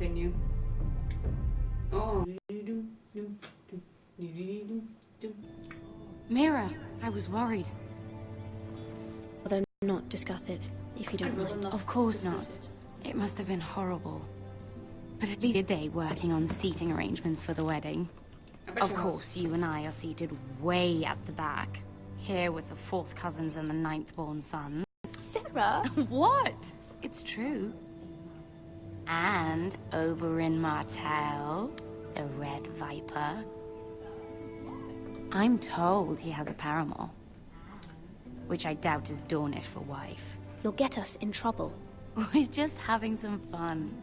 continue. Oh. Mira, I was worried. Although not discuss it, if you don't mind. Of course not. It must have been horrible. But at least a day working on seating arrangements for the wedding. Of course, you and I are seated way at the back. Here with the 4th cousins and the 9th-born son. Sarah! What? It's true. And Oberyn Martell, the Red Viper. I'm told he has a paramour. Which I doubt is Dornish for wife. You'll get us in trouble. We're just having some fun.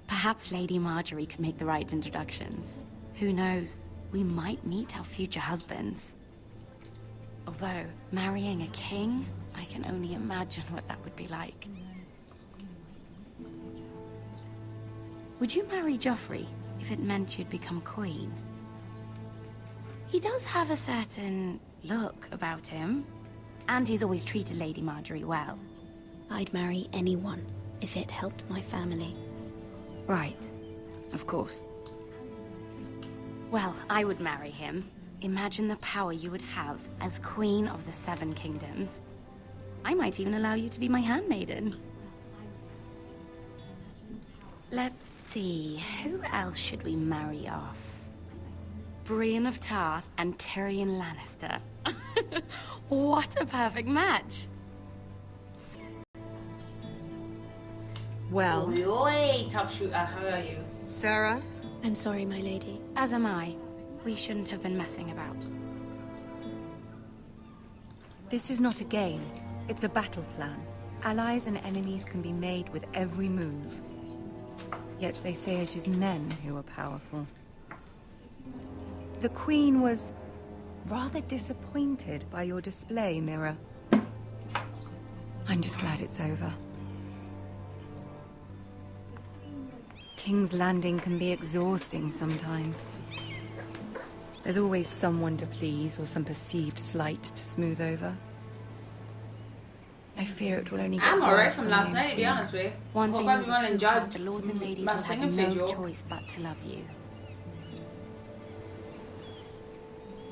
Perhaps Lady Marjorie could make the right introductions. Who knows? We might meet our future husbands. Although, marrying a king, I can only imagine what that would be like. Would you marry Joffrey if it meant you'd become queen? He does have a certain look about him, and he's always treated Lady Marjorie well. I'd marry anyone if it helped my family. Right, of course. Well, I would marry him. Imagine the power you would have as Queen of the 7 Kingdoms. I might even allow you to be my handmaiden. Let's see, who else should we marry off? Brienne of Tarth and Tyrion Lannister. What a perfect match! Well... Oi, top shooter, how are you? Sarah? I'm sorry, my lady. As am I. We shouldn't have been messing about. This is not a game. It's a battle plan. Allies and enemies can be made with every move. Yet they say it is men who are powerful. The Queen was rather disappointed by your display, Mira. I'm just glad it's over. King's Landing can be exhausting sometimes. There's always someone to please or some perceived slight to smooth over. I fear it will only get I'm alright worse from when last you night, to be leave. honest with you. One Hope thing everyone with enjoyed the lords and ladies my will have singing no video. choice but to love you.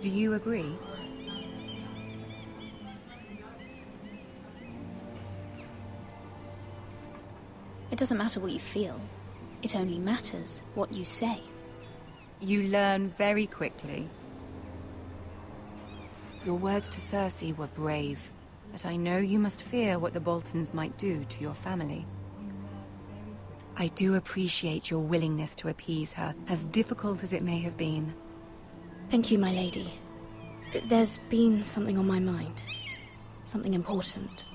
Do you agree? It doesn't matter what you feel. It only matters what you say. You learn very quickly. Your words to Cersei were brave, but I know you must fear what the Boltons might do to your family. I do appreciate your willingness to appease her, as difficult as it may have been. Thank you, my lady. There's been something on my mind. Something important.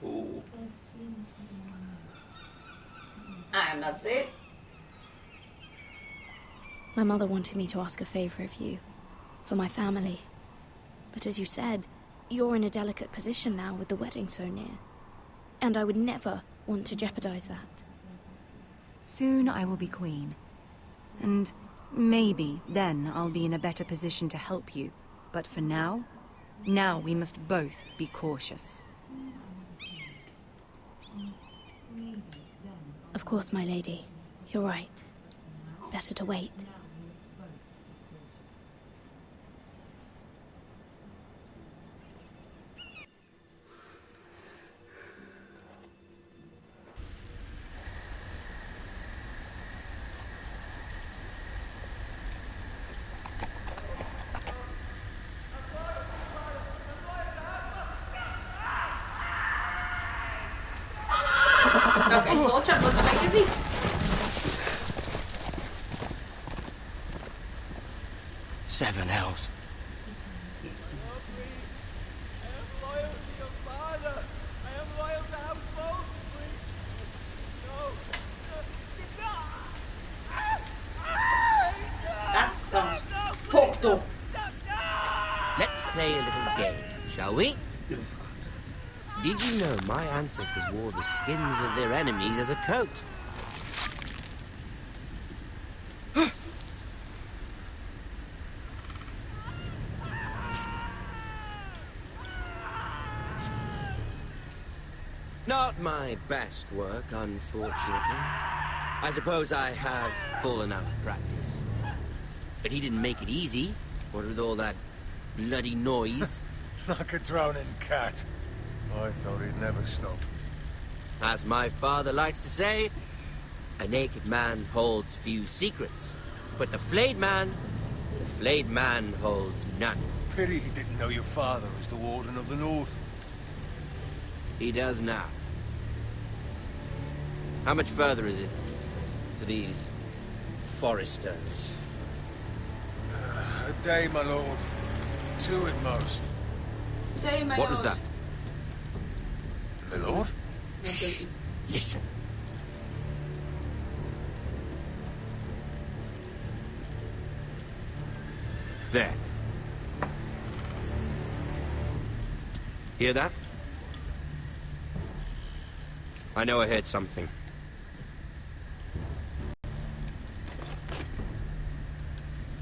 Ooh. And that's it. My mother wanted me to ask a favor of you. For my family. But as you said, you're in a delicate position now with the wedding so near. And I would never want to jeopardize that. Soon I will be queen. And maybe then I'll be in a better position to help you. But for now we must both be cautious. Of course, my lady. You're right. Better to wait. Okay, torch up, looks like busy. Seven hells. That sounds fucked up. Let's play a little game, shall we? Did you know my ancestors wore the skins of their enemies as a coat? Not my best work, unfortunately. I suppose I have fallen out of practice. But he didn't make it easy, what with all that bloody noise. Like a drowning cat. I thought he'd never stop. As my father likes to say, a naked man holds few secrets. But the flayed man holds none. Pity he didn't know your father was the Warden of the North. He does now. How much further is it to these foresters? A day, my lord. 2 at most. Day, my What lord. was that? My lord? Listen. There. Hear that? I know I heard something.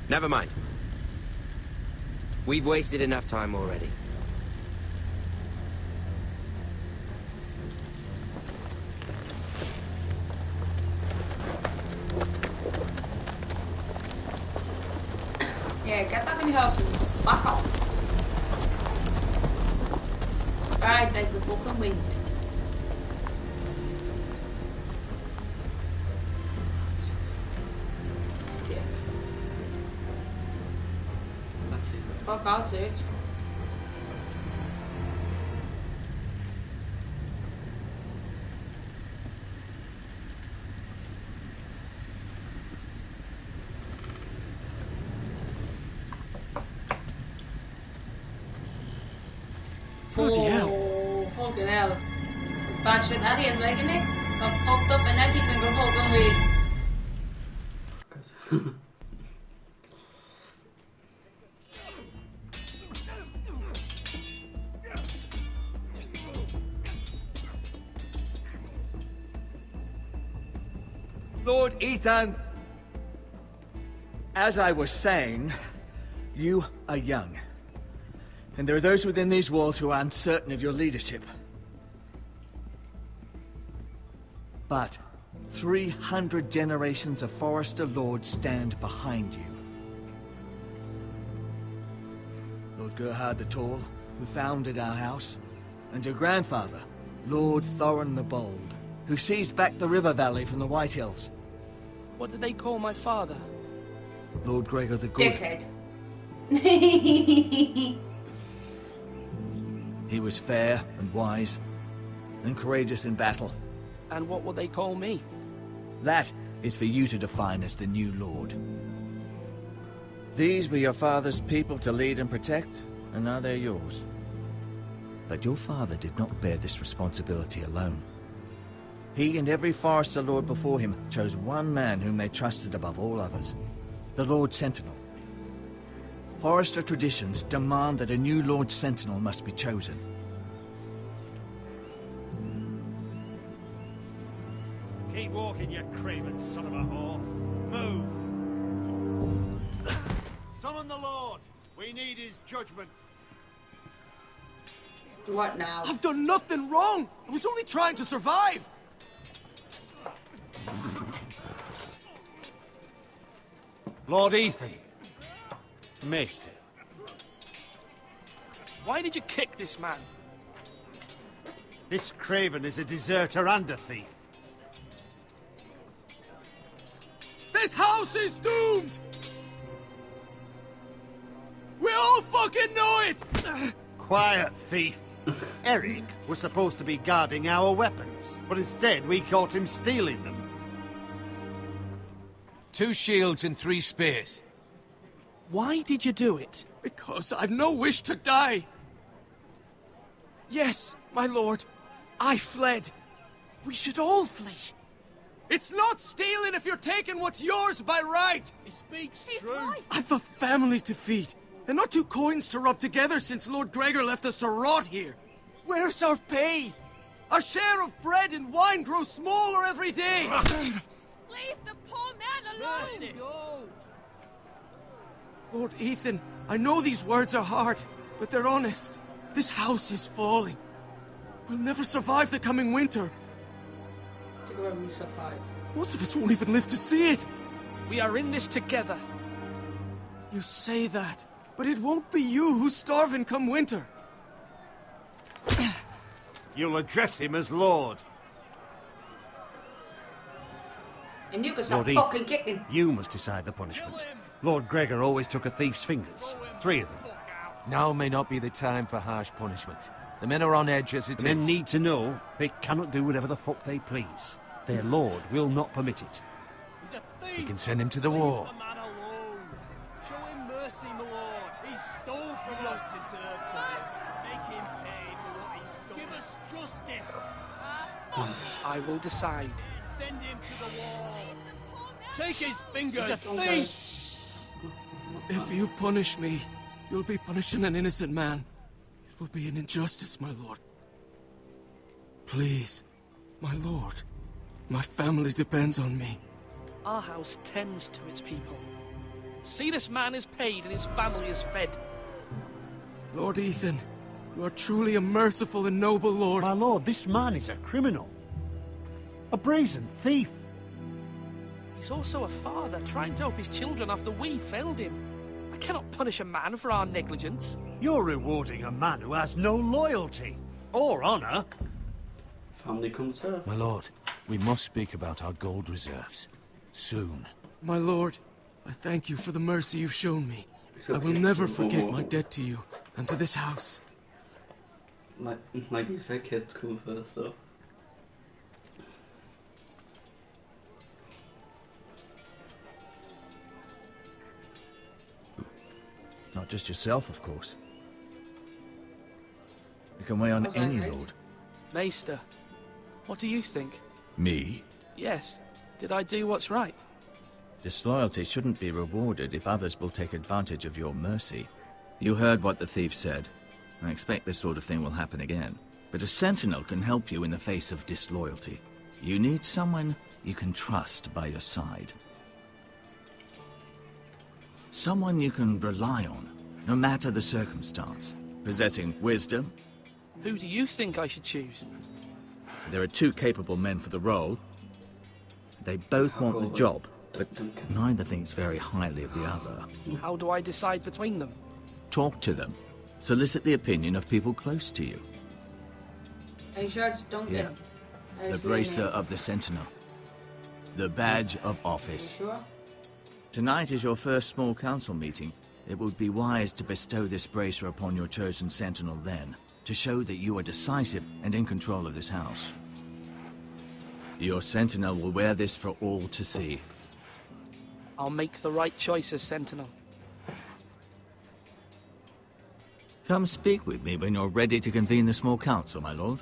Never mind. We've wasted enough time already. Yeah, get back in your house and back up. Right, like the fucking wind. Yeah. That's it. Fuck, I'll search. Bloody hell. Oh, fucking hell. It's bad shit that is, like, isn't it? Got fucked up in every single fucking way. Lord Ethan, as I was saying, you are young. And there are those within these walls who are uncertain of your leadership. But 300 generations of Forester Lords stand behind you. Lord Gerhard the Tall, who founded our house, and your grandfather, Lord Thorin the Bold, who seized back the river valley from the White Hills. What did they call my father? Lord Gregor the Good. Dickhead. He was fair and wise, and courageous in battle. And what will they call me? That is for you to define as the new Lord. These were your father's people to lead and protect, and now they're yours. But your father did not bear this responsibility alone. He and every Forester Lord before him chose one man whom they trusted above all others, the Lord Sentinel. Forester traditions demand that a new Lord Sentinel must be chosen. Keep walking, you craven son of a whore. Move! Summon the Lord! We need his judgment. What now? I've done nothing wrong! I was only trying to survive! Lord Ethan. Missed it. Why did you kick this man? This craven is a deserter and a thief. This house is doomed! We all fucking know it! Quiet, thief. Eric was supposed to be guarding our weapons, but instead we caught him stealing them. 2 shields and 3 spears. Why did you do it? Because I've no wish to die. Yes, my lord. I fled. We should all flee. It's not stealing if you're taking what's yours by right. He speaks true. I've a family to feed, and not 2 coins to rub together since Lord Gregor left us to rot here. Where's our pay? Our share of bread and wine grows smaller every day. Leave the poor man alone! Mercy. Lord Ethan, I know these words are hard, but they're honest. This house is falling. We'll never survive the coming winter. Together we survive. Most of us won't even live to see it. We are in this together. You say that, but it won't be you who's starving come winter. You'll address him as Lord. And you can Lord stop Heath, fucking kicking. you must decide the punishment. Lord Gregor always took a thief's fingers. 3 of them. Now may not be the time for harsh punishment. The men are on edge as it The men is. need to know they cannot do whatever the fuck they please. Their lord will not permit it. We can send him to the war. Leave the man alone. Show him mercy, my lord. He stole from us. Make him pay for what he's done. Give us justice. I will decide. Send him to the wall. Take his fingers. He's a thief! If you punish me, you'll be punishing an innocent man. It will be an injustice, my lord. Please, my lord. My family depends on me. Our house tends to its people. See, this man is paid and his family is fed. Lord Ethan, you are truly a merciful and noble lord. My lord, this man is a criminal. A brazen thief. He's also a father trying to help his children after we failed him. I cannot punish a man for our negligence. You're rewarding a man who has no loyalty or honor. Family comes first. My lord, we must speak about our gold reserves. Soon. My lord, I thank you for the mercy you've shown me. It's I okay, will never it's forget all- my debt to you and to this house. Like you said, kids come first, so. Not just yourself, of course. You can weigh on Was I any right? lord. Maester, what do you think? Me? Yes. Did I do what's right? Disloyalty shouldn't be rewarded if others will take advantage of your mercy. You heard what the thief said. I expect this sort of thing will happen again. But a sentinel can help you in the face of disloyalty. You need someone you can trust by your side. Someone you can rely on, no matter the circumstance. Possessing wisdom. Who do you think I should choose? There are 2 capable men for the role. They both want the job, but neither thinks very highly of the other. How do I decide between them? Talk to them. Solicit the opinion of people close to you. Are you sure it's Duncan? Yeah. His The name bracer is- of the Sentinel. The badge of Are you office. sure? Tonight is your first small council meeting. It would be wise to bestow this bracer upon your chosen Sentinel then, to show that you are decisive and in control of this house. Your Sentinel will wear this for all to see. I'll make the right choice as Sentinel. Come speak with me when you're ready to convene the small council, my lord.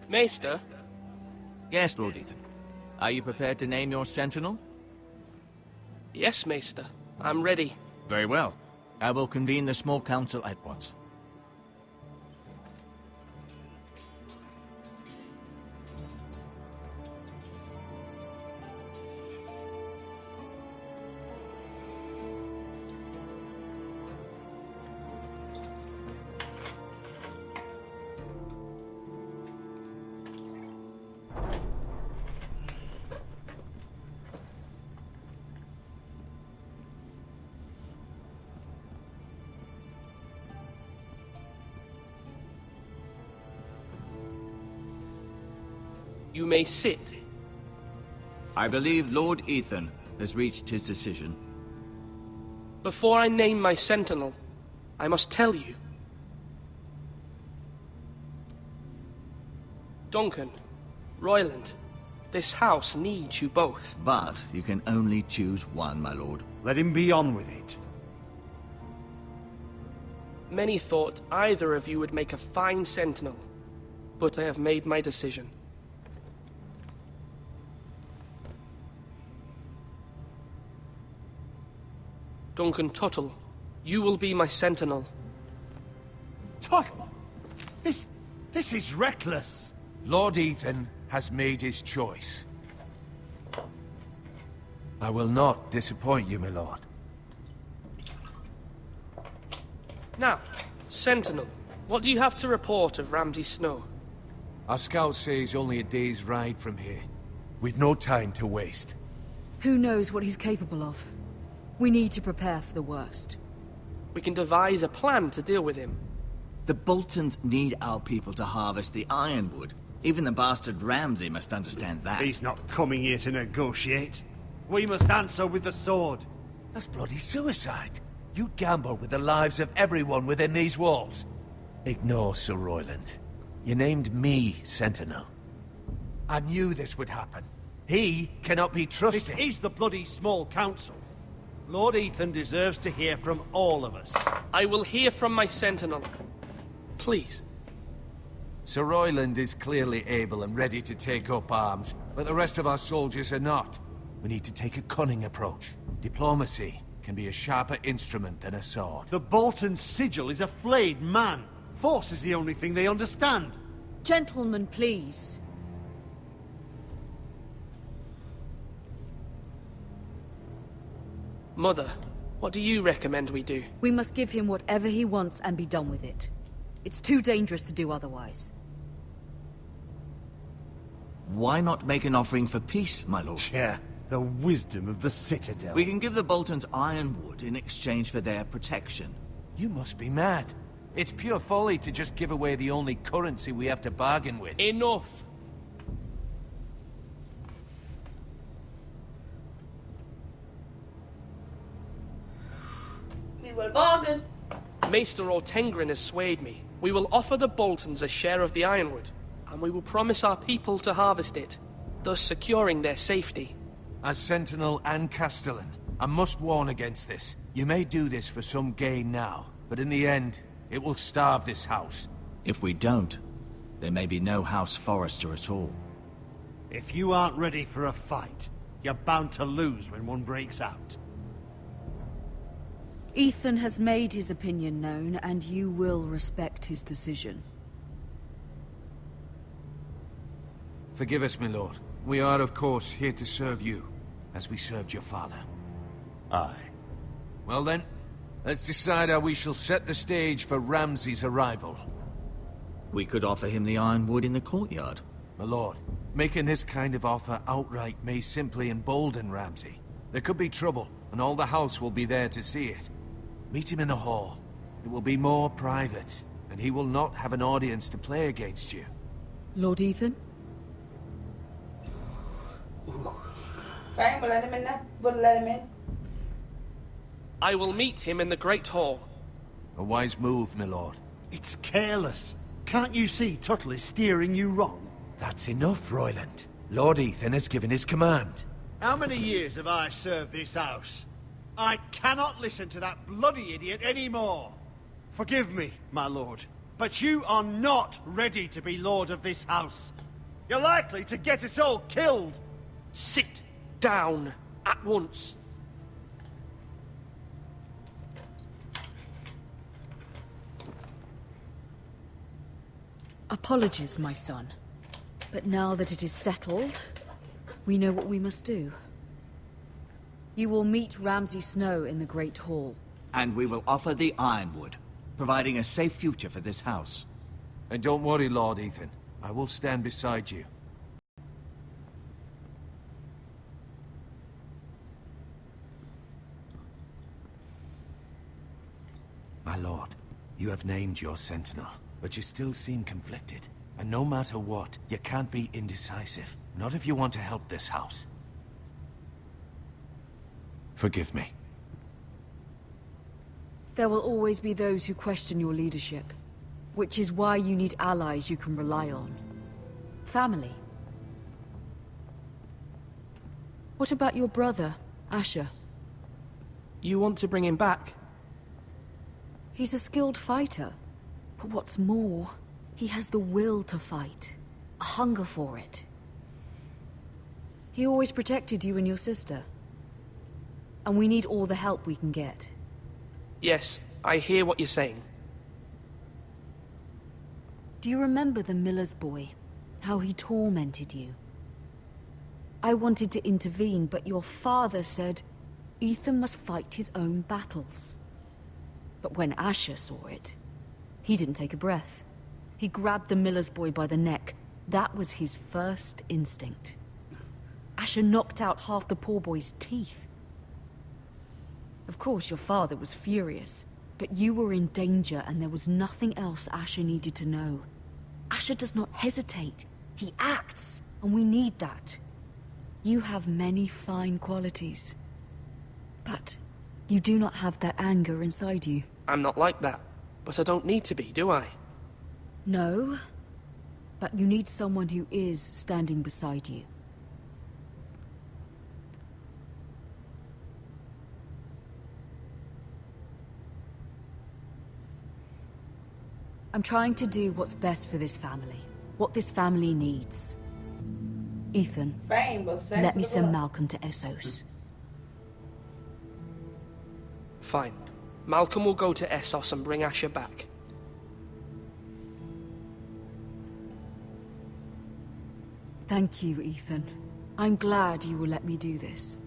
Maester, Yes, Lord Ethan. Are you prepared to name your Sentinel? yes, Maester. I'm ready. Very well. I will convene the small council at once. You may sit. I believe Lord Ethan has reached his decision. Before I name my Sentinel, I must tell you. Duncan, Royland, this house needs you both. But you can only choose one, my lord. Let him be on with it. Many thought either of you would make a fine sentinel, but I have made my decision. Duncan Tuttle, you will be my sentinel. Tuttle? This is reckless. Lord Ethan has made his choice. I will not disappoint you, my lord. Now, Sentinel, what do you have to report of Ramsay Snow? Our scouts say he's only a day's ride from here. We've no time to waste. Who knows what he's capable of? We need to prepare for the worst. We can devise a plan to deal with him. The Boltons need our people to harvest the ironwood. Even the bastard Ramsay must understand that. He's not coming here to negotiate. We must answer with the sword. That's bloody suicide. You gamble with the lives of everyone within these walls. Ignore Sir Royland. You named me Sentinel. I knew this would happen. He cannot be trusted. This is the bloody small council. Lord Ethan deserves to hear from all of us. I will hear from my Sentinel. Please. Sir Royland is clearly able and ready to take up arms, but the rest of our soldiers are not. We need to take a cunning approach. Diplomacy can be a sharper instrument than a sword. The Bolton sigil is a flayed man. Force is the only thing they understand. Gentlemen, please. Mother, what do you recommend we do? We must give him whatever he wants and be done with it. It's too dangerous to do otherwise. Why not make an offering for peace, my lord? Yeah, the wisdom of the Citadel. We can give the Boltons ironwood in exchange for their protection. You must be mad. It's pure folly to just give away the only currency we have to bargain with. Enough! We will bargain. Maester Ortengrin has swayed me. We will offer the Boltons a share of the ironwood, and we will promise our people to harvest it, thus securing their safety. As Sentinel and Castellan, I must warn against this. You may do this for some gain now, but in the end, it will starve this house. If we don't, there may be no House Forrester at all. If you aren't ready for a fight, you're bound to lose when one breaks out. Ethan has made his opinion known, and you will respect his decision. Forgive us, my lord. We are, of course, here to serve you, as we served your father. Aye. Well then, let's decide how we shall set the stage for Ramsay's arrival. We could offer him the ironwood in the courtyard. My lord, making this kind of offer outright may simply embolden Ramsay. There could be trouble, and all the house will be there to see it. Meet him in the hall. It will be more private, and he will not have an audience to play against you. Lord Ethan? Fine, we'll let him in now. We'll let him in. I will meet him in the Great Hall. A wise move, my lord. It's careless. Can't you see Tuttle is steering you wrong? That's enough, Royland. Lord Ethan has given his command. How many years have I served this house? I cannot listen to that bloody idiot anymore. Forgive me, my lord, but you are not ready to be lord of this house. You're likely to get us all killed. Sit down at once. Apologies, my son. But now that it is settled, we know what we must do. You will meet Ramsay Snow in the Great Hall. And we will offer the ironwood, providing a safe future for this house. And don't worry, Lord Ethan. I will stand beside you. My lord, you have named your sentinel, but you still seem conflicted. And no matter what, you can't be indecisive. Not if you want to help this house. Forgive me. There will always be those who question your leadership, which is why you need allies you can rely on. Family. What about your brother, Asher? You want to bring him back? He's a skilled fighter. But what's more, he has the will to fight. A hunger for it. He always protected you and your sister. And we need all the help we can get. Yes, I hear what you're saying. Do you remember the miller's boy? How he tormented you? I wanted to intervene, but your father said Ethan must fight his own battles. But when Asher saw it, he didn't take a breath. He grabbed the miller's boy by the neck. That was his first instinct. Asher knocked out half the poor boy's teeth. Of course, your father was furious, but you were in danger and there was nothing else Asher needed to know. Asher does not hesitate. He acts, and we need that. You have many fine qualities, but you do not have that anger inside you. I'm not like that, but I don't need to be, do I? No, but you need someone who is standing beside you. I'm trying to do what's best for this family. What this family needs. Ethan, let me send Malcolm to Essos. Fine. Malcolm will go to Essos and bring Asher back. Thank you, Ethan. I'm glad you will let me do this.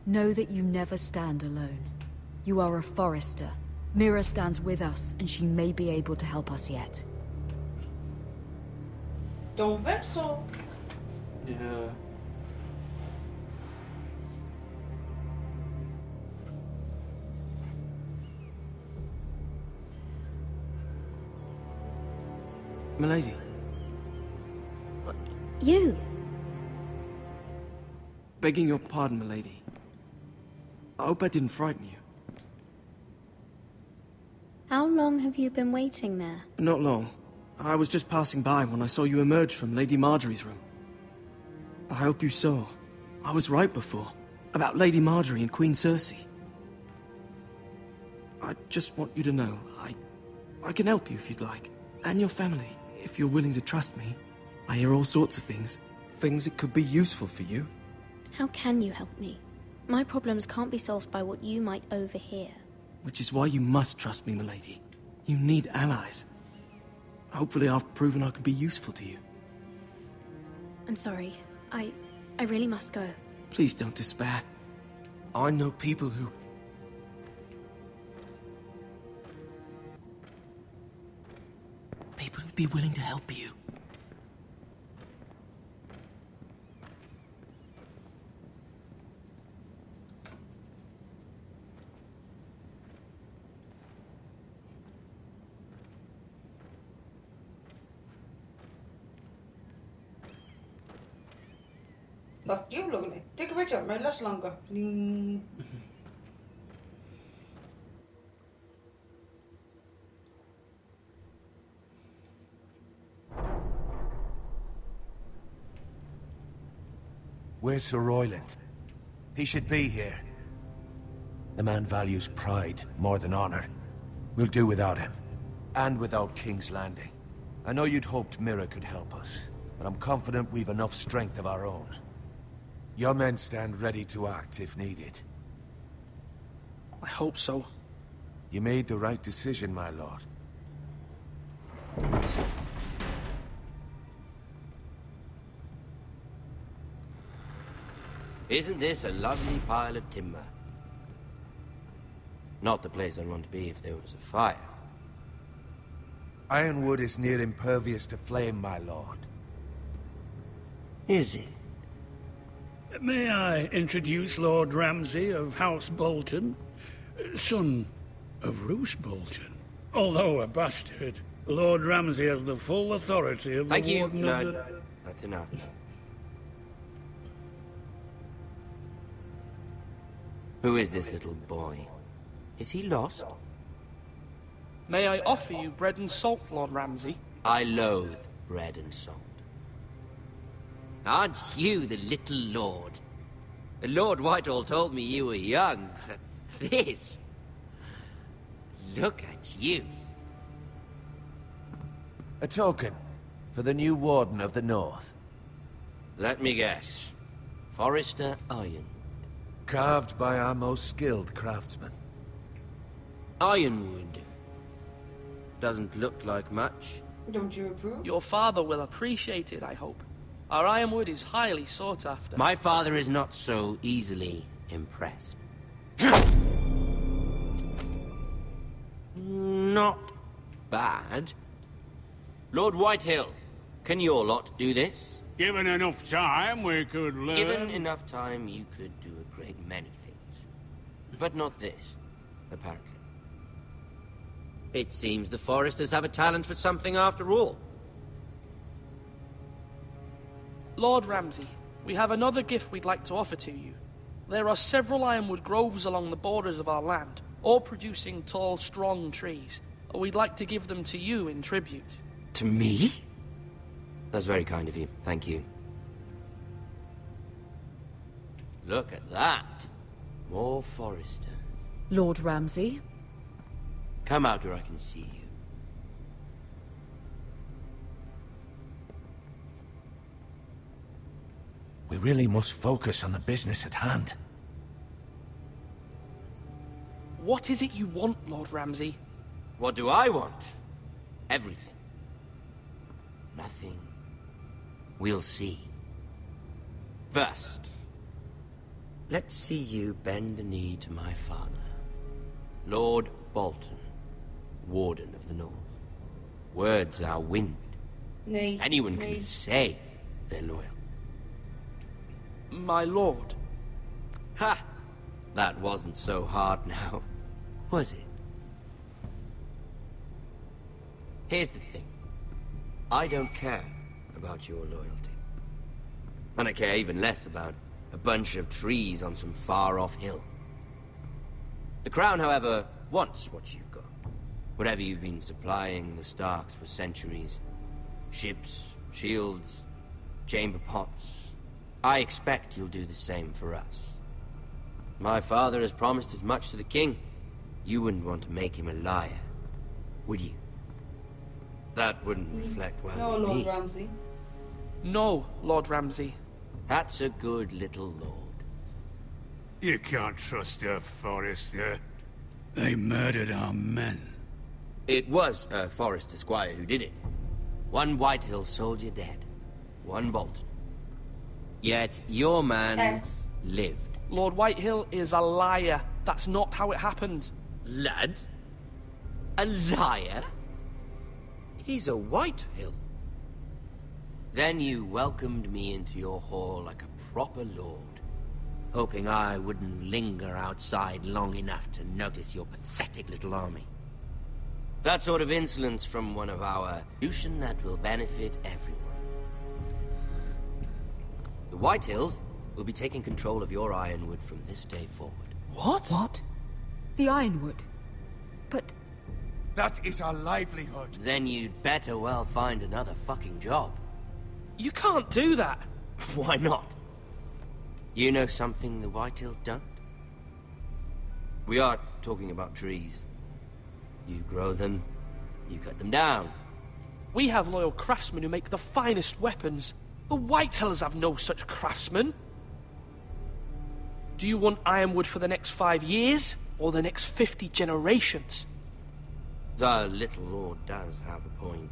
Know that you never stand alone. You are a Forrester. Mira stands with us, and she may be able to help us yet. Don't ver så. Yeah. Milady. You? Begging your pardon, milady. I hope I didn't frighten you. How long have you been waiting there? Not long. I was just passing by when I saw you emerge from Lady Marjorie's room. I hope you saw. I was right before. About Lady Marjorie and Queen Cersei. I just want you to know, I can help you if you'd like. And your family, if you're willing to trust me. I hear all sorts of things. Things that could be useful for you. How can you help me? My problems can't be solved by what you might overhear. Which is why you must trust me, milady. You need allies. Hopefully I've proven I can be useful to you. I'm sorry. I really must go. Please don't despair. I know people who'd be willing to help you. Wat diablo, take a picture, my last longer. Where's Sir Royland? He should be here. The man values pride more than honor. We'll do without him. And without King's Landing. I know you'd hoped Mira could help us, but I'm confident we've enough strength of our own. Your men stand ready to act if needed. I hope so. You made the right decision, my lord. Isn't this a lovely pile of timber? Not the place I'd want to be if there was a fire. Ironwood is near impervious to flame, my lord. Is it? May I introduce Lord Ramsay of House Bolton, son of Roose Bolton. Although a bastard, Lord Ramsay has the full authority of the Warden of the... That's enough. Who is this little boy? Is he lost? May I offer you bread and salt, Lord Ramsay? I loathe bread and salt. Aren't you the little lord? Lord Whitehall told me you were young, but this... Look at you. A token for the new Warden of the North. Let me guess. Forrester Ironwood. Carved by our most skilled craftsmen. Ironwood. Doesn't look like much. Don't you approve? Your father will appreciate it, I hope. Our ironwood is highly sought after. My father is not so easily impressed. Not bad. Lord Whitehill, can your lot do this? Given enough time, we could learn... Given enough time, you could do a great many things. But not this, apparently. It seems the Foresters have a talent for something after all. Lord Ramsay, we have another gift we'd like to offer to you. There are several ironwood groves along the borders of our land, all producing tall, strong trees. We'd like to give them to you in tribute. To me? That's very kind of you. Thank you. Look at that. More Foresters. Lord Ramsay? Come out where I can see you. We really must focus on the business at hand. What is it you want, Lord Ramsay? What do I want? Everything. Nothing. We'll see. First, let's see you bend the knee to my father, Lord Bolton, Warden of the North. Words are wind. Nay. Anyone can say they're loyal. My lord. Ha! That wasn't so hard now, was it? Here's the thing. I don't care about your loyalty. And I care even less about a bunch of trees on some far-off hill. The Crown, however, wants what you've got. Whatever you've been supplying the Starks for centuries. Ships, shields, chamber pots. I expect you'll do the same for us. My father has promised as much to the king. You wouldn't want to make him a liar, would you? That wouldn't reflect well No, on Lord me. Ramsay. No, Lord Ramsay. That's a good little lord. You can't trust a Forester. They murdered our men. It was a Forester squire who did it. One Whitehill soldier dead. One Bolton. Yet your man lived. Lord Whitehill is a liar. That's not how it happened. Lad? A liar? He's a Whitehill. Then you welcomed me into your hall like a proper lord, hoping I wouldn't linger outside long enough to notice your pathetic little army. That sort of insolence from one of our institution that will benefit everyone. The Whitehills will be taking control of your ironwood from this day forward. What? What? The ironwood? But... That is our livelihood. Then you'd better well find another fucking job. You can't do that. Why not? You know something the Whitehills don't? We are talking about trees. You grow them, you cut them down. We have loyal craftsmen who make the finest weapons. The Whitehills have no such craftsmen. Do you want ironwood for the next 5 years, or the next 50 generations? The little lord does have a point.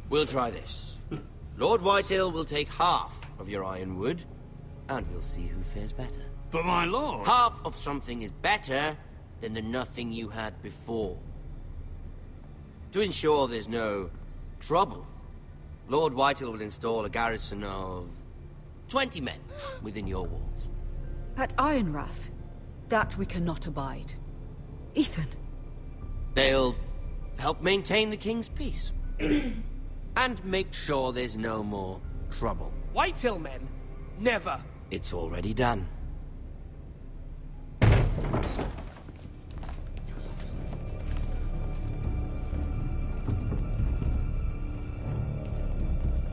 We'll try this. Lord Whitehill will take half of your ironwood, and we'll see who fares better. But my lord... Half of something is better than the nothing you had before. To ensure there's no trouble, Lord Whitehill will install a garrison of 20 men within your walls. At Ironrath? That we cannot abide. Ethan! They'll help maintain the king's peace. And make sure there's no more trouble. Whitehill men? Never. It's already done.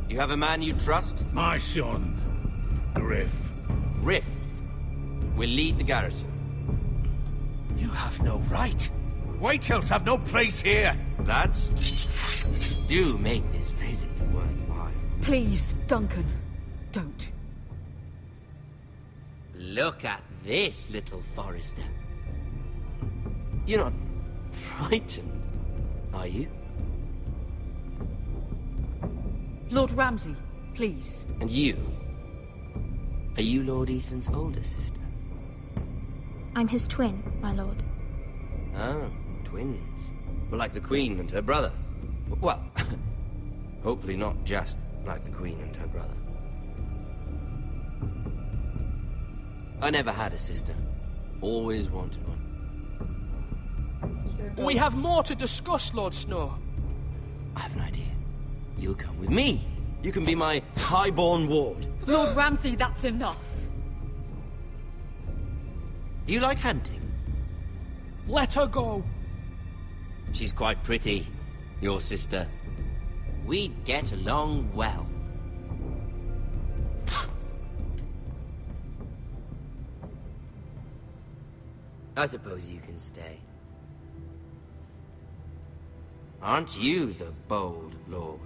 You have a man you trust? My son, Griff. Griff will lead the garrison. You have no right. Whitehills have no place here! Lads, do make this visit worthwhile. Please, Duncan, don't. Look at this, little Forrester. You're not frightened, are you? Lord Ramsay, please. And you? Are you Lord Ethan's older sister? I'm his twin, my lord. Oh, twins. Well, like the Queen and her brother. Well, hopefully not just like the Queen and her brother. I never had a sister. Always wanted one. We have more to discuss, Lord Snow. I have an idea. You'll come with me. You can be my highborn ward. Lord Ramsay, that's enough. Do you like hunting? Let her go. She's quite pretty, your sister. We'd get along well. I suppose you can stay. Aren't you the bold lord?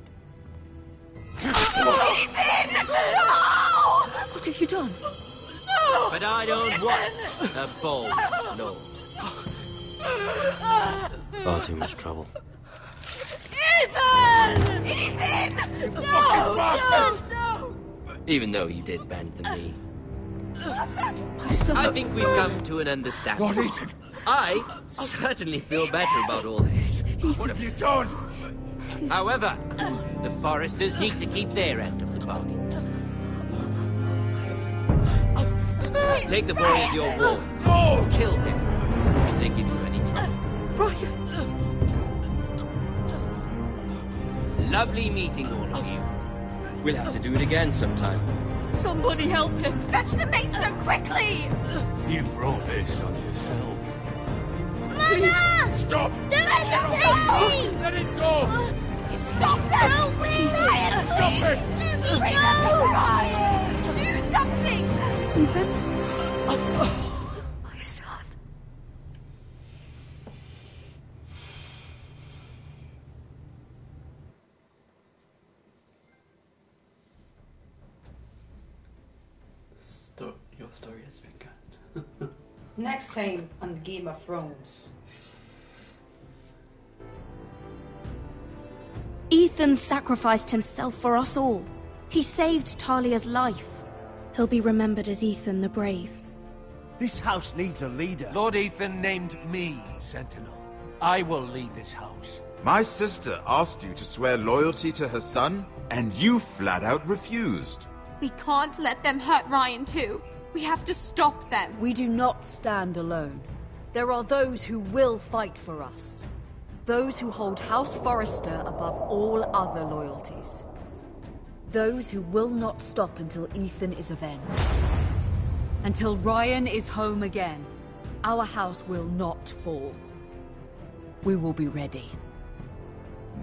Ethan! No! What have you done? No! But I don't want a bold lord. Far too much trouble. Ethan! Ethan! No! No! Even though you did bend the knee. My son. I think we've come to an understanding. Lord Ethan! I certainly feel better about all this. What have you done? However, the Forresters need to keep their end of the bargain. Take the boy as your ward. Kill him if they give you any trouble. Brian! Lovely meeting all of you. We'll have to do it again sometime. Somebody help him! Fetch the mace so quickly! You brought this on yourself. Mama! Stop! Don't let him take me! Let it go! Stop them! Help me! Ryan, Stop please! it! Bring them to Ryan! Do something! Ethan? My son. Your story has begun. Next time on Game of Thrones. Ethan sacrificed himself for us all. He saved Talia's life. He'll be remembered as Ethan the Brave. This house needs a leader. Lord Ethan named me Sentinel. I will lead this house. My sister asked you to swear loyalty to her son, and you flat out refused. We can't let them hurt Ryan too. We have to stop them. We do not stand alone. There are those who will fight for us. Those who hold House Forrester above all other loyalties. Those who will not stop until Ethan is avenged. Until Ryan is home again, our house will not fall. We will be ready.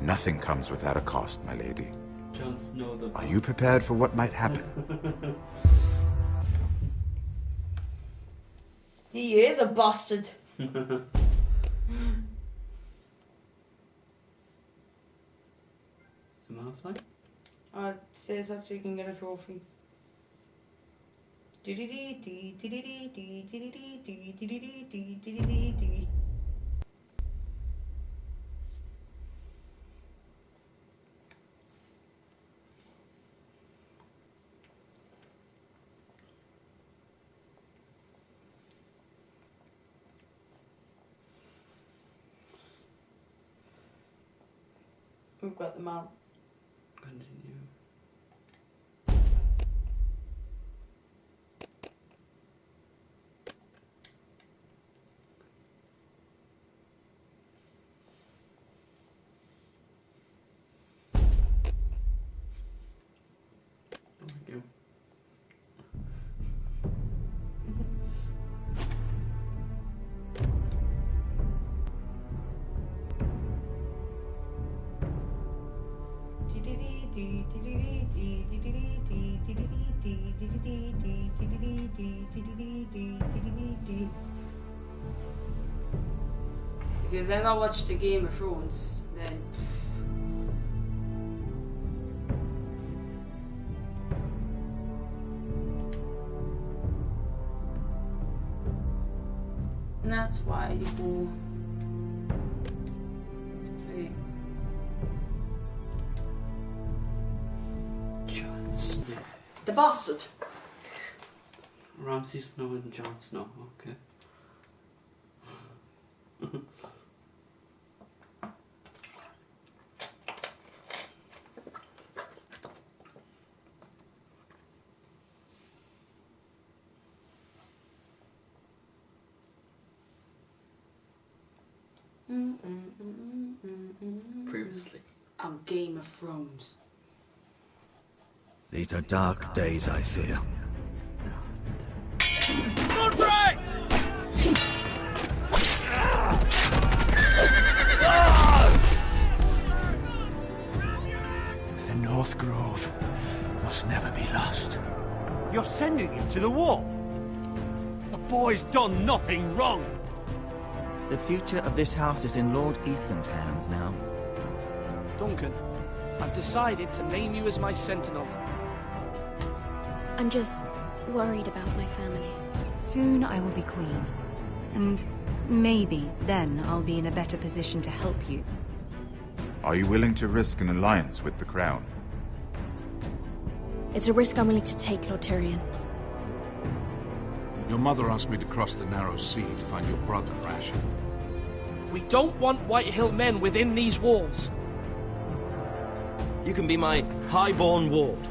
Nothing comes without a cost, my lady. Jon Snow the Are you prepared for what might happen? He is a bastard. Malphite? It says that so you can get a trophy. We've got them all. Continue. Oh my God. If you've ever watched the Game of Thrones, then and that's why you go to play. Jon Snow. The bastard. Ramsay Snow and Jon Snow, okay. Previously on Game of Thrones. These are dark days, I fear. Goodbye! The North Grove must never be lost. You're sending him to the war? The boy's done nothing wrong. The future of this house is in Lord Ethan's hands now. Duncan, I've decided to name you as my sentinel. I'm just worried about my family. Soon I will be queen. And maybe then I'll be in a better position to help you. Are you willing to risk an alliance with the Crown? It's a risk I'm willing to take, Lord Tyrion. Your mother asked me to cross the narrow sea to find your brother, Rashid. We don't want Whitehill men within these walls. You can be my highborn ward.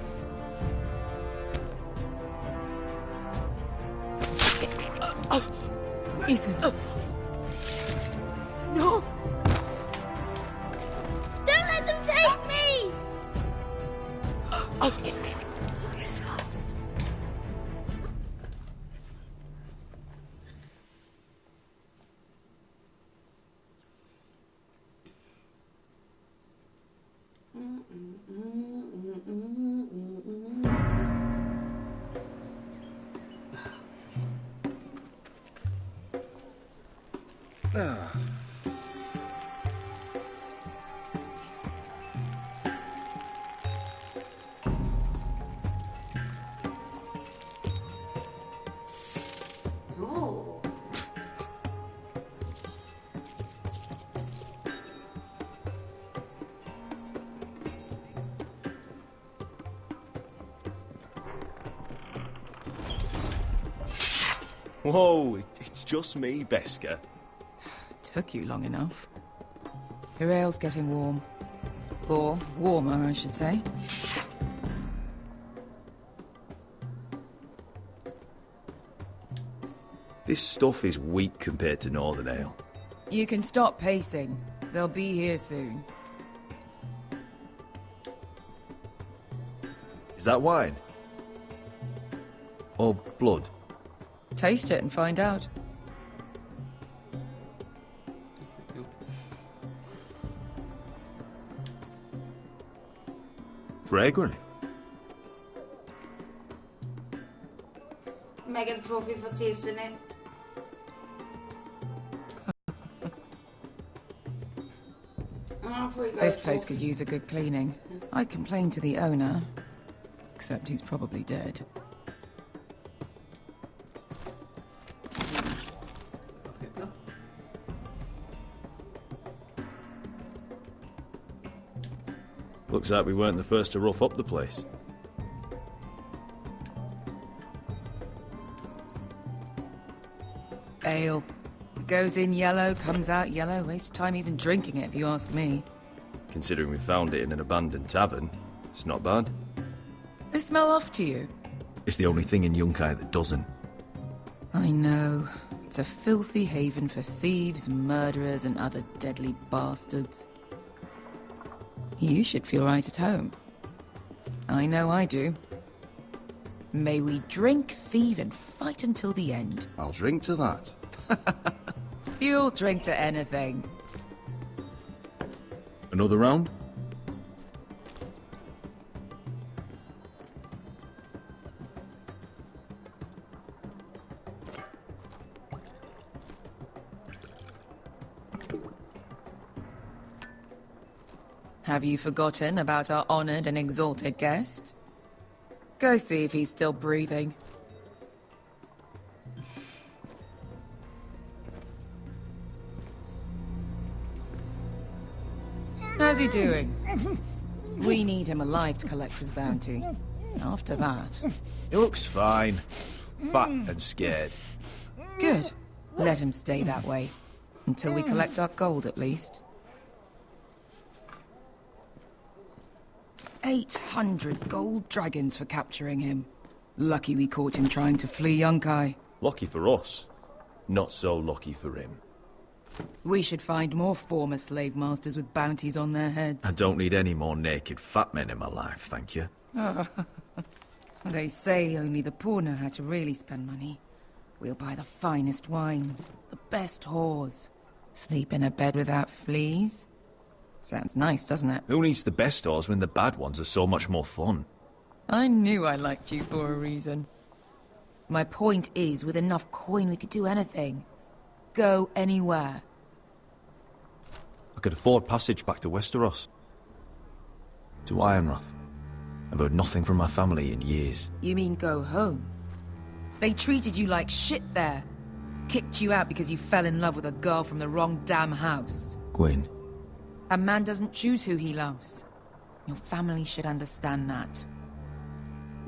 Ethan. No! Don't let them take me! Whoa, it's just me, Beskar. Took you long enough. Your ale's getting warm. Or warmer, I should say. This stuff is weak compared to Northern Ale. You can stop pacing. They'll be here soon. Is that wine? Or blood? Taste it and find out. Fragrant. Megan trophy for tasting it. This place could use a good cleaning. I'd complain to the owner, except he's probably dead. Looks like we weren't the first to rough up the place. Ale. It goes in yellow, comes out yellow. Waste time even drinking it, if you ask me. Considering we found it in an abandoned tavern, it's not bad. They smell off to you. It's the only thing in Yunkai that doesn't. I know. It's a filthy haven for thieves, murderers, and other deadly bastards. You should feel right at home. I know I do. May we drink, thieve, and fight until the end. I'll drink to that. You'll drink to anything. Another round? Have you forgotten about our honored and exalted guest? Go see if he's still breathing. How's he doing? We need him alive to collect his bounty. After that... He looks fine. Fat and scared. Good. Let him stay that way. Until we collect our gold, at least. 800 gold dragons for capturing him. Lucky we caught him trying to flee Yunkai. Lucky for us. Not so lucky for him. We should find more former slave masters with bounties on their heads. I don't need any more naked fat men in my life, thank you. They say only the poor know how to really spend money. We'll buy the finest wines, the best whores. Sleep in a bed without fleas. Sounds nice, doesn't it? Who needs the best whores when the bad ones are so much more fun? I knew I liked you for a reason. My point is, with enough coin we could do anything. Go anywhere. I could afford passage back to Westeros. To Ironrath. I've heard nothing from my family in years. You mean go home? They treated you like shit there. Kicked you out because you fell in love with a girl from the wrong damn house. Gwyn. A man doesn't choose who he loves. Your family should understand that.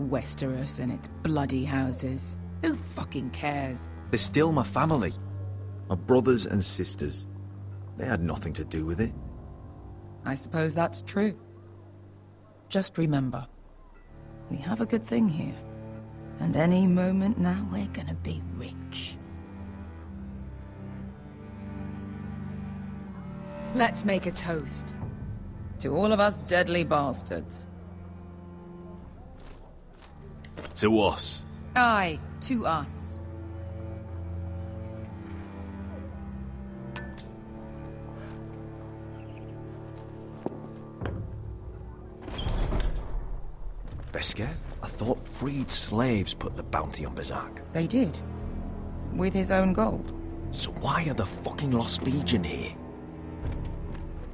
Westeros and its bloody houses. Who fucking cares? They're still my family. My brothers and sisters. They had nothing to do with it. I suppose that's true. Just remember, we have a good thing here. And any moment now, we're gonna be rich. Let's make a toast. To all of us deadly bastards. To us. Aye, to us. Beskar? I thought freed slaves put the bounty on Berserk. They did. With his own gold. So why are the fucking Lost Legion here?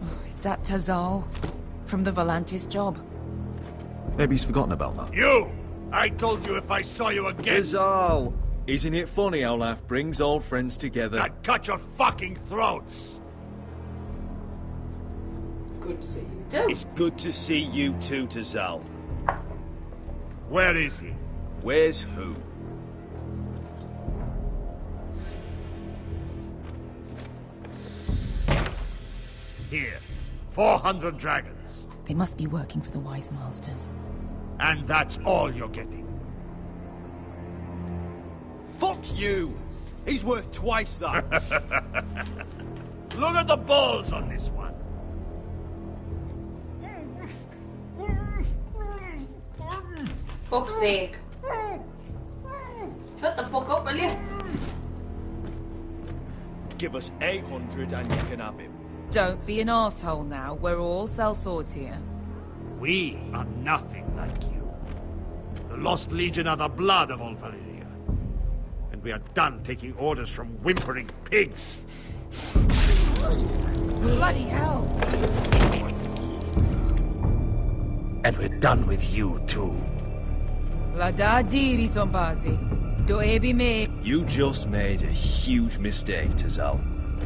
Oh, is that Tazal? From the Volantis job? Maybe he's forgotten about that. You! I told you if I saw you again... Tazal! Isn't it funny how life brings old friends together? I'd cut your fucking throats! Good to see you too. It's good to see you too, Tazal. Where is he? Where's who? Here. 400 dragons. They must be working for the Wise Masters. And that's all you're getting. Fuck you! He's worth twice that. Look at the balls on this one. Fuck's sake. Shut the fuck up, will you? Give us 800 and you can have him. Don't be an asshole now. We're all sellswords here. We are nothing like you. The Lost Legion are the blood of all Valyria. And we are done taking orders from whimpering pigs. Bloody hell! And we're done with you, too. Ladadiri Sombazi. Doebi me. You just made a huge mistake, Tazal.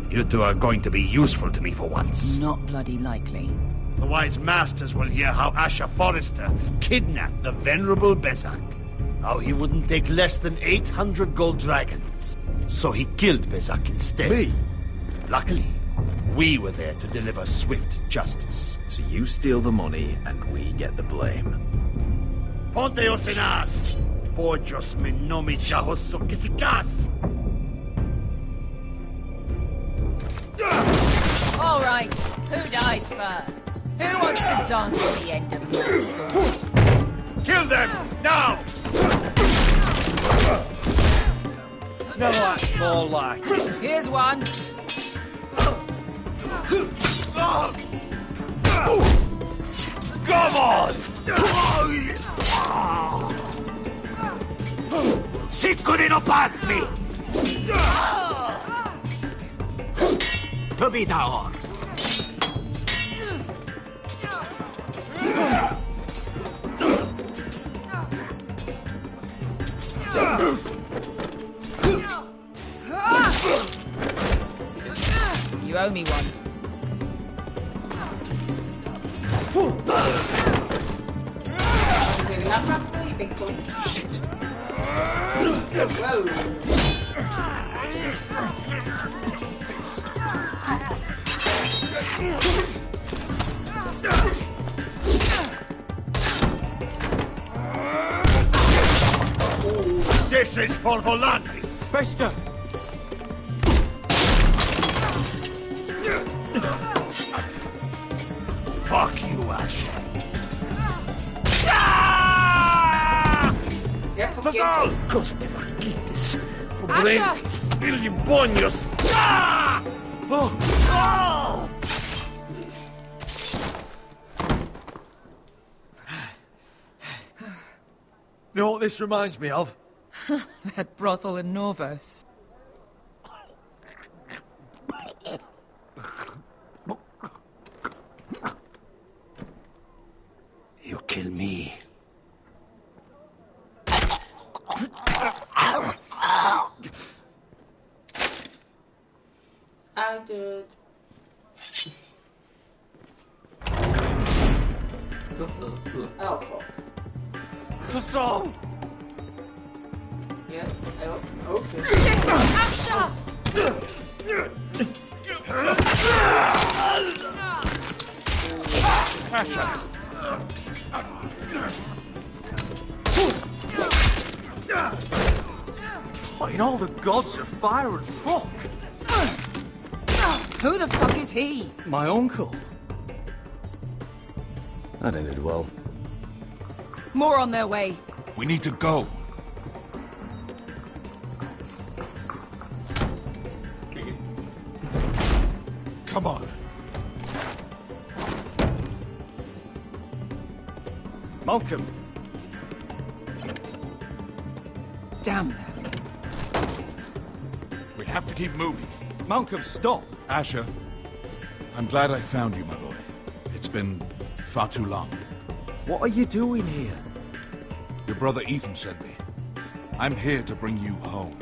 You two are going to be useful to me for once. Not bloody likely. The Wise Masters will hear how Asher Forrester kidnapped the venerable Bezak. How he wouldn't take less than 800 gold dragons. So he killed Bezak instead. Me? Luckily, we were there to deliver swift justice. So you steal the money and we get the blame. Ponteos en as! Pojos me nomi chahoso kisikas! All right, who dies first? Who wants to dance at the end of my sword? Kill them, now! No, that's more like... Here's one. Come on! Sicuri no pasmi! To be down. You owe me one. Moving up rapidly, big boy. Shit. Whoa. This is for Volantis. Bester. Fuck you, Ash. Yeah, fuck you. Fasal! Coste vaquites. Pobrenis. Ilimbonios. Oh! Oh! You know what this reminds me of? That brothel in Novos. You kill me. I did. Oh, fuck. To Saul! Yeah, okay. Asha! Asha! What in all the gods of fire and fuck? Who the fuck is he? My uncle. That ended well. More on their way. We need to go. Come on. Malcolm. Damn. We have to keep moving. Malcolm, stop. Asher, I'm glad I found you, my boy. It's been far too long. What are you doing here? Your brother Ethan sent me. I'm here to bring you home.